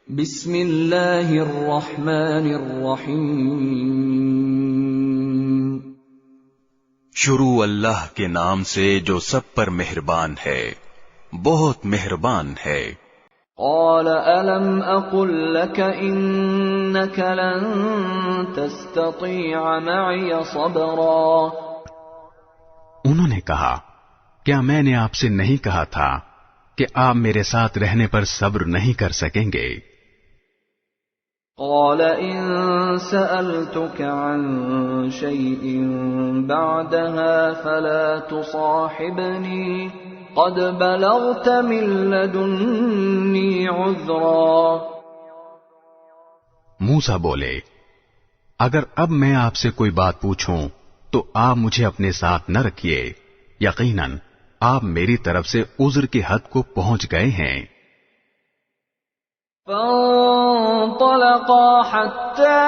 بسم اللہ الرحمن الرحیم۔ شروع اللہ کے نام سے جو سب پر مہربان ہے، بہت مہربان ہے۔ قال الم اقل لك انك لن تستطيع معي صبرا۔ انہوں نے کہا، کیا میں نے آپ سے نہیں کہا تھا کہ آپ میرے ساتھ رہنے پر صبر نہیں کر سکیں گے؟ قال ان سألتك عن شيء بعدها فلا تصاحبني قد بلغت من لدني عذرا۔ موسیٰ بولے، اگر اب میں آپ سے کوئی بات پوچھوں تو آپ مجھے اپنے ساتھ نہ رکھیے، یقیناً آپ میری طرف سے عذر کی حد کو پہنچ گئے ہیں۔ فانطلقا حتى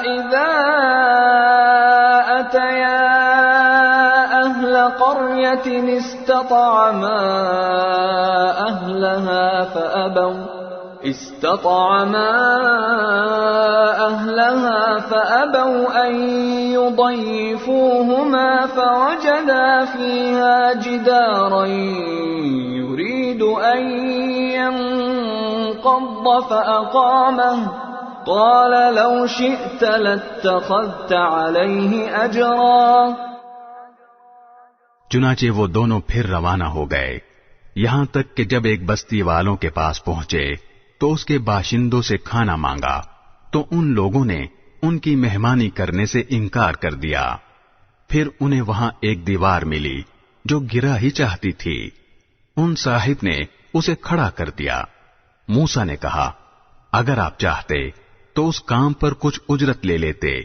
إذا أتيا أهل قرية استطعما أهلها فأبوا أن يضيفوهما فوجدا فيها جدارا يريد أن ينقض فأقامه قال لو شئت لاتخذت عليه أجرا۔ چنانچہ وہ دونوں پھر روانہ ہو گئے، یہاں تک کہ جب ایک بستی والوں کے پاس پہنچے تو اس کے باشندوں سے کھانا مانگا تو ان لوگوں نے ان کی مہمانی کرنے سے انکار کر دیا۔ پھر انہیں وہاں ایک دیوار ملی جو گرا ہی چاہتی تھی، ان صاحب نے اسے کھڑا کر دیا۔ موسیٰ نے کہا، اگر آپ چاہتے تو اس کام پر کچھ اجرت لے لیتے۔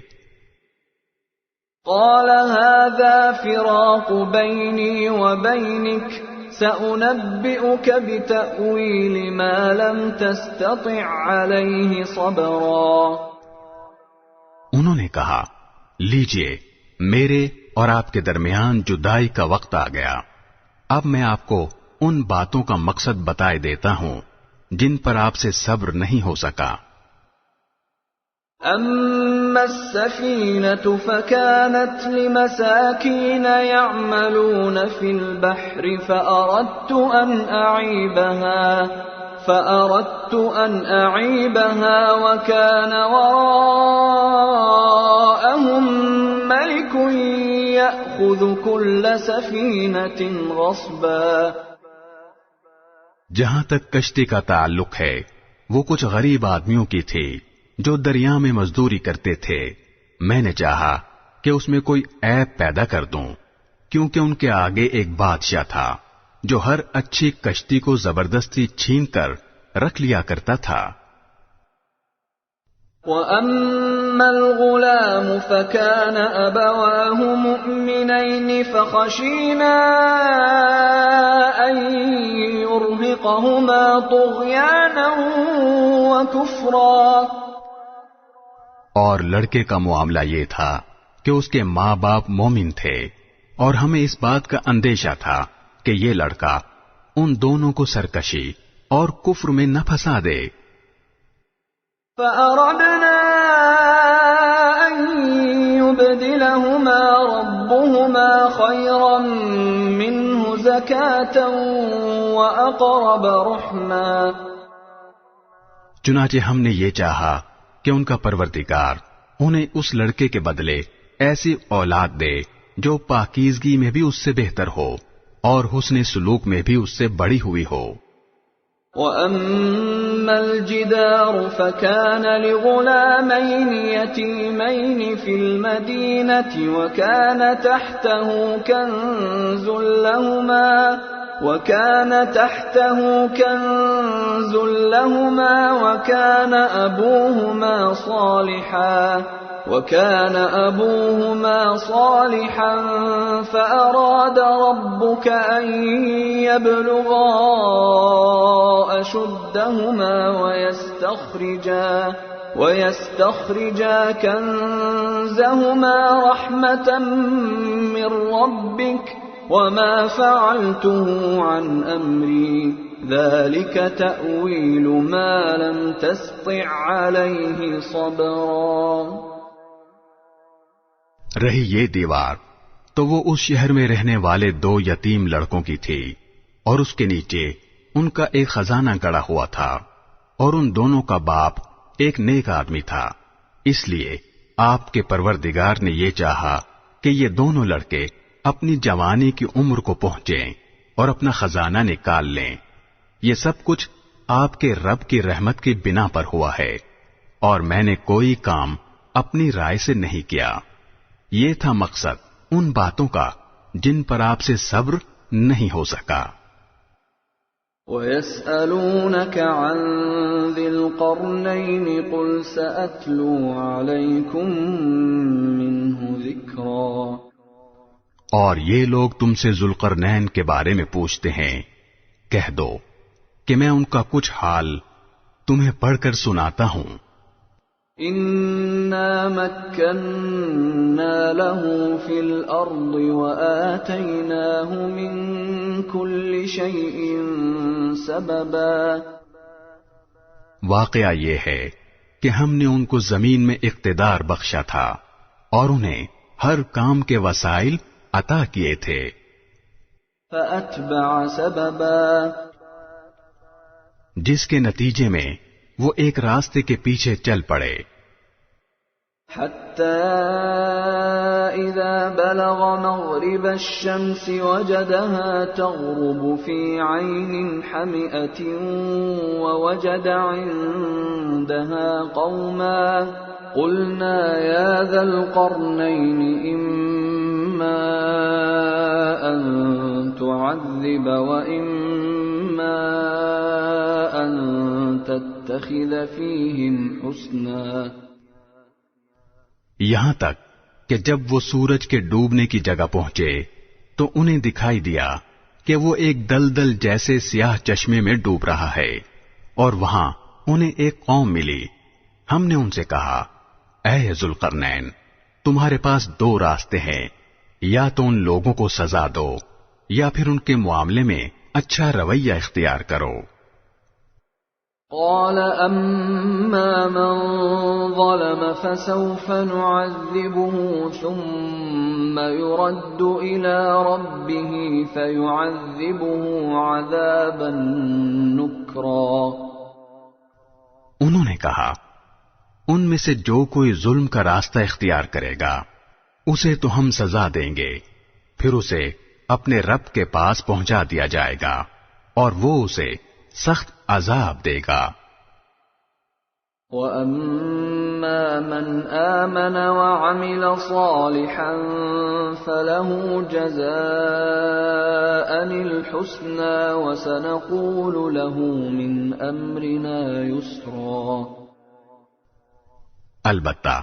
قال هذا فراق بيني وبينك سأنبئك بتأويل ما لم تستطع عليه صبرا۔ انہوں نے کہا، لیجئے، میرے اور آپ کے درمیان جدائی کا وقت آ گیا، اب میں آپ کو ان باتوں کا مقصد بتائے دیتا ہوں جن پر آپ سے صبر نہیں ہو سکا۔ أما السفينة فكانت لمساكين يعملون في البحر فأردت أن أعيبها وكان وراءهم ملك يأخذ كل سفينة غصبا۔ جہاں تک کشتی کا تعلق ہے، وہ کچھ غریب آدمیوں کی تھی جو دریا میں مزدوری کرتے تھے۔ میں نے چاہا کہ اس میں کوئی عیب پیدا کر دوں، کیونکہ ان کے آگے ایک بادشاہ تھا جو ہر اچھی کشتی کو زبردستی چھین کر رکھ لیا کرتا تھا۔ وَأَمَّا الْغُلَامُ فَكَانَ أَبَوَاهُ مُؤْمِنَيْنِ فَخَشِينَا أَن يُرْهِقَهُمَا طُغْيَانًا وَكُفْرًا۔ اور لڑکے کا معاملہ یہ تھا کہ اس کے ماں باپ مومن تھے، اور ہمیں اس بات کا اندیشہ تھا کہ یہ لڑکا ان دونوں کو سرکشی اور کفر میں نہ پھنسا دے۔ فَأَرَدْنَا أَن يُبْدِلَهُمَا رَبُّهُمَا خَيْرًا مِّنْهُ زَكَاةً وَأَقْرَبَ رُحْمًا۔ چنانچہ ہم نے یہ چاہا کہ ان کا پروردگار انہیں اس لڑکے کے بدلے ایسی اولاد دے جو پاکیزگی میں بھی اس سے بہتر ہو اور حسن سلوک میں بھی اس سے بڑی ہوئی ہو۔ وَأَمَّا الْجِدَارُ فَكَانَ لِغُلَامَيْنِ يَتِيمَيْنِ فِي الْمَدِينَةِ وَكَانَ تَحْتَهُ كَنْزٌ لَهُمَا وَكَانَ أَبُوهُمَا صَالِحًا فَأَرَادَ رَبُّكَ أَن يَبْلُغَا أَشُدَّهُمَا وَيَسْتَخْرِجَا كَنزَهُمَا رَحْمَةً مِّن رَّبِّكَ وَمَا فَعَلْتُهُ عَنْ أَمْرِي ذلك تأويل ما لم تسطع عليه صبرا۔ رہی یہ دیوار تو وہ اس شہر میں رہنے والے 2 یتیم لڑکوں کی تھی، اور اس کے نیچے ان کا ایک خزانہ گڑا ہوا تھا، اور ان دونوں کا باپ ایک نیک آدمی تھا۔ اس لیے آپ کے پروردگار نے یہ چاہا کہ یہ دونوں لڑکے اپنی جوانی کی عمر کو پہنچیں اور اپنا خزانہ نکال لیں۔ یہ سب کچھ آپ کے رب کی رحمت کی بنا پر ہوا ہے، اور میں نے کوئی کام اپنی رائے سے نہیں کیا۔ یہ تھا مقصد ان باتوں کا جن پر آپ سے صبر نہیں ہو سکا۔ وَيَسْأَلُونَكَ عَنْ ذِي الْقَرْنَيْنِ قُلْ سَأَتْلُو عَلَيْكُمْ مِنْهُ ذِكْرًا۔ اور یہ لوگ تم سے ذوالقرنین کے بارے میں پوچھتے ہیں، کہہ دو کہ میں ان کا کچھ حال تمہیں پڑھ کر سناتا ہوں۔ إِنَّا مَكَّنَّا لَهُ فِي الْأَرْضِ وَآتَيْنَاهُ مِنْ كُلِّ شَيْءٍ سَبَبًا۔ واقعہ یہ ہے کہ ہم نے ان کو زمین میں اقتدار بخشا تھا اور انہیں ہر کام کے وسائل عطا کیے تھے۔ فَأَتْبَعَ سَبَبًا، جس کے نتیجے میں وہ ایک راستے کے پیچھے چل پڑے۔ حَتَّى إِذَا بَلَغَ مَغْرِبَ الشَّمْسِ وَجَدَهَا تَغْرُبُ فِي عَيْنٍ حَمِئَةٍ وَوَجَدَ عِندَهَا قَوْمًا قُلْنَا يَا ذَا الْقَرْنَيْنِ إِمَّا أَن تُعَذِّبَ وَإِمَّا أَن تَتَّخِذَ فِيهِمْ حُسْنًا۔ یہاں تک کہ جب وہ سورج کے ڈوبنے کی جگہ پہنچے تو انہیں دکھائی دیا کہ وہ ایک دلدل جیسے سیاہ چشمے میں ڈوب رہا ہے، اور وہاں انہیں ایک قوم ملی۔ ہم نے ان سے کہا، اے ذوالقرنین، تمہارے پاس 2 راستے ہیں، یا تو ان لوگوں کو سزا دو یا پھر ان کے معاملے میں اچھا رویہ اختیار کرو۔ قال أما من ظلم فسوف نعذبه ثم يرد إلى ربه فيعذبه عذابا نكرا۔ انہوں نے کہا، ان میں سے جو کوئی ظلم کا راستہ اختیار کرے گا اسے تو ہم سزا دیں گے، پھر اسے اپنے رب کے پاس پہنچا دیا جائے گا اور وہ اسے سخت عذاب دے گا۔ وَأَمَّا مَنْ آمَنَ وَعَمِلَ صَالِحًا فَلَهُ جَزَاءً الْحُسْنَى وَسَنَقُولُ لَهُ مِنْ أَمْرِنَا يُسْرًا۔ البتہ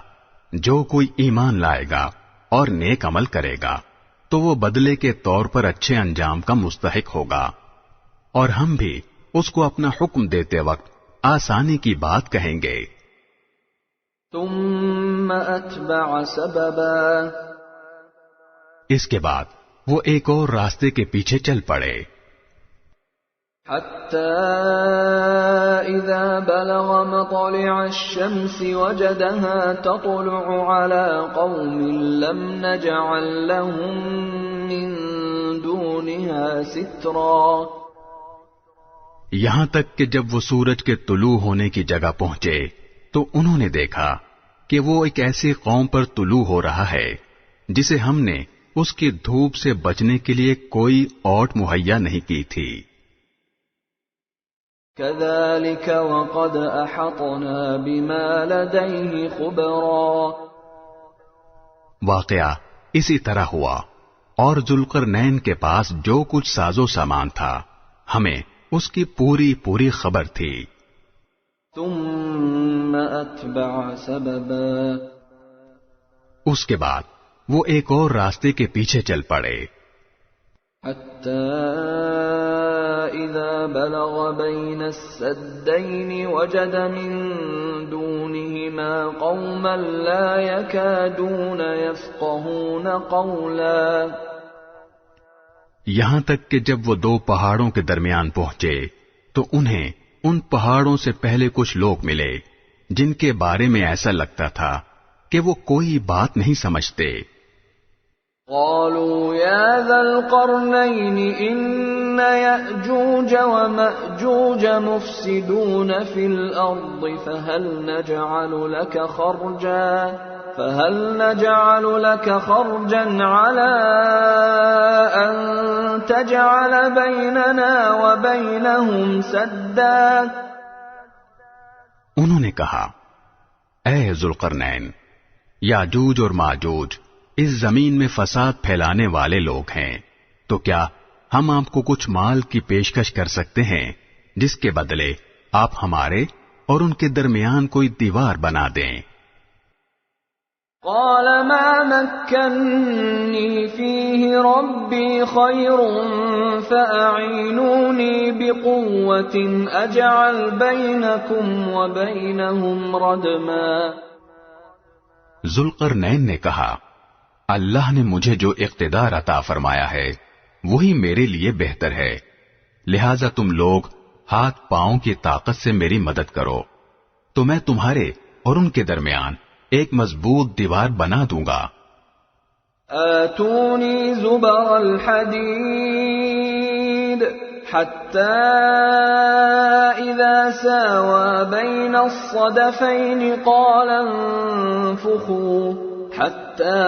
جو کوئی ایمان لائے گا اور نیک عمل کرے گا تو وہ بدلے کے طور پر اچھے انجام کا مستحق ہوگا، اور ہم بھی اس کو اپنا حکم دیتے وقت آسانی کی بات کہیں گے۔ ثم اتبع سببا، اس کے بعد وہ ایک اور راستے کے پیچھے چل پڑے۔ حتى إذا بلغ مطلع الشمس وجدها تطلع على قوم لم نجعل لهم من دونها سترا۔ یہاں تک کہ جب وہ سورج کے طلوع ہونے کی جگہ پہنچے تو انہوں نے دیکھا کہ وہ ایک ایسی قوم پر طلوع ہو رہا ہے جسے ہم نے اس کی دھوپ سے بچنے کے لیے کوئی اوٹ مہیا نہیں کی تھی۔ كذلك وقد احطنا بما لديه خبرا، واقعہ اسی طرح ہوا، اور ذوالقرنین کے پاس جو کچھ ساز و سامان تھا ہمیں اس کی پوری خبر تھی۔ ثم اتبع سببا، اس کے بعد وہ ایک اور راستے کے پیچھے چل پڑے۔ حتى إذا بلغ بين السدين وجد من دونهما قوما لا يكادون يفقهون قولا، یہاں تک کہ جب وہ 2 پہاڑوں کے درمیان پہنچے تو انہیں ان پہاڑوں سے پہلے کچھ لوگ ملے جن کے بارے میں ایسا لگتا تھا کہ وہ کوئی بات نہیں سمجھتے۔ قالوا يا ذا القرنين إن يأجوج ومأجوج مفسدون في الأرض فهل نجعل لك خرجا على أن تجعل بيننا وبينهم سدا؟ انہوں نے کہا، اے ذوالقرنین، یاجوج اور ماجوج اس زمین میں فساد پھیلانے والے لوگ ہیں، تو کیا ہم آپ کو کچھ مال کی پیشکش کر سکتے ہیں جس کے بدلے آپ ہمارے اور ان کے درمیان کوئی دیوار بنا دیں؟ قال ما مكنني فيه ربي خير فأعينوني بقوة أجعل بينكم وبينهم ردما۔ ذوالقرنین نے کہا، اللہ نے مجھے جو اقتدار عطا فرمایا ہے وہی میرے لیے بہتر ہے، لہذا تم لوگ ہاتھ پاؤں کی طاقت سے میری مدد کرو تو میں تمہارے اور ان کے درمیان ایک مضبوط دیوار بنا دوں گا۔ آتونی زبر الحدید حتى إذا ساوى بين الصدفين قال انفخوا حتى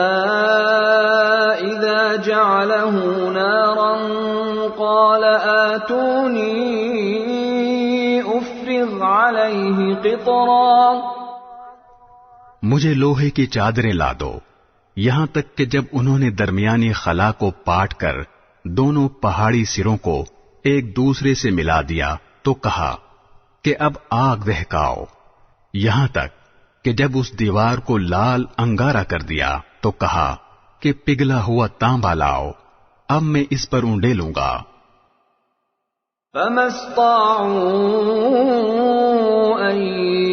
إذا جعله نارا قال آتوني أفرغ عليه قطرا۔ مجھے لوہے کی چادریں لا دو، یہاں تک کہ جب انہوں نے درمیانی خلا کو پاٹ کر دونوں پہاڑی سروں کو ایک دوسرے سے ملا دیا تو کہا کہ اب آگ دہکاؤ، یہاں تک کہ جب اس دیوار کو لال انگارہ کر دیا تو کہا کہ پگھلا ہوا تانبا لاؤ، اب میں اس پر اونڈیلوں گا۔ فما استطاعوا ان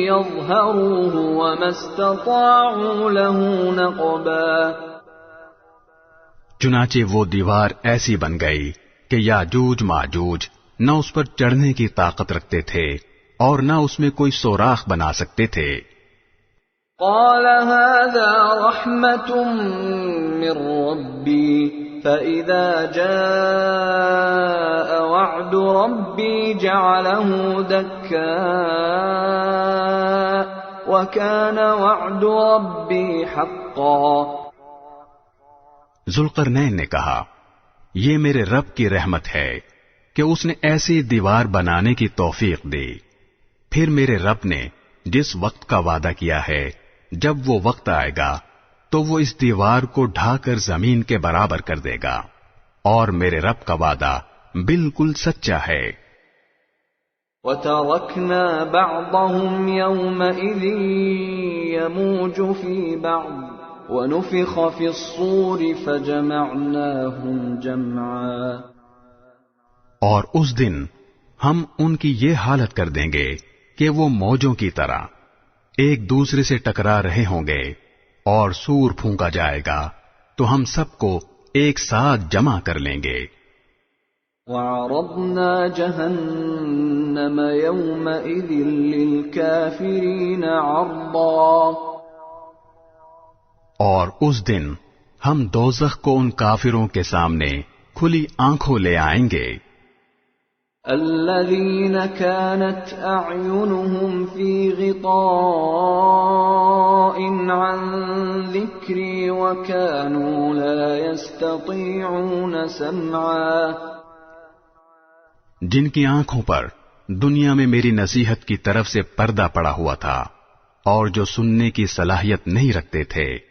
يظهروه وما استطاعوا له نقبا۔ چنانچہ وہ دیوار ایسی بن گئی کہ یاجوج ماجوج نہ اس پر چڑھنے کی طاقت رکھتے تھے اور نہ اس میں کوئی سوراخ بنا سکتے تھے۔ قال هذا رحمة من ربي فإذا جاء وعد ربي جعله دكاء وكان وعد ربي حقا۔ ذوالقرنین نے کہا، یہ میرے رب کی رحمت ہے کہ اس نے ایسی دیوار بنانے کی توفیق دی، پھر میرے رب نے جس وقت کا وعدہ کیا ہے جب وہ وقت آئے گا تو وہ اس دیوار کو ڈھا کر زمین کے برابر کر دے گا، اور میرے رب کا وعدہ بالکل سچا ہے۔ وَتَرَكْنَا بَعْضَهُمْ يَوْمَئِذٍ يَمُوجُ فِي بَعْضٍ وَنُفِخَ فِي الصُّورِ فَجَمَعْنَاهُمْ جَمْعًا۔ اور اس دن ہم ان کی یہ حالت کر دیں گے کہ وہ موجوں کی طرح ایک دوسرے سے ٹکرا رہے ہوں گے، اور سور پھونکا جائے گا تو ہم سب کو ایک ساتھ جمع کر لیں گے۔ وَعَرَضْنَا جَهَنَّمَ يَوْمَئِذٍ لِلْكَافِرِينَ عَرْضًا۔ اور اس دن ہم دوزخ کو ان کافروں کے سامنے کھلی آنکھوں لے آئیں گے۔ الذين كانت أعينهم في غطاء عن ذكري وكانوا لا يستطيعون سمعا۔ جن کی آنکھوں پر دنیا میں میری نصیحت کی طرف سے پردہ پڑا ہوا تھا اور جو سننے کی صلاحیت نہیں رکھتے تھے،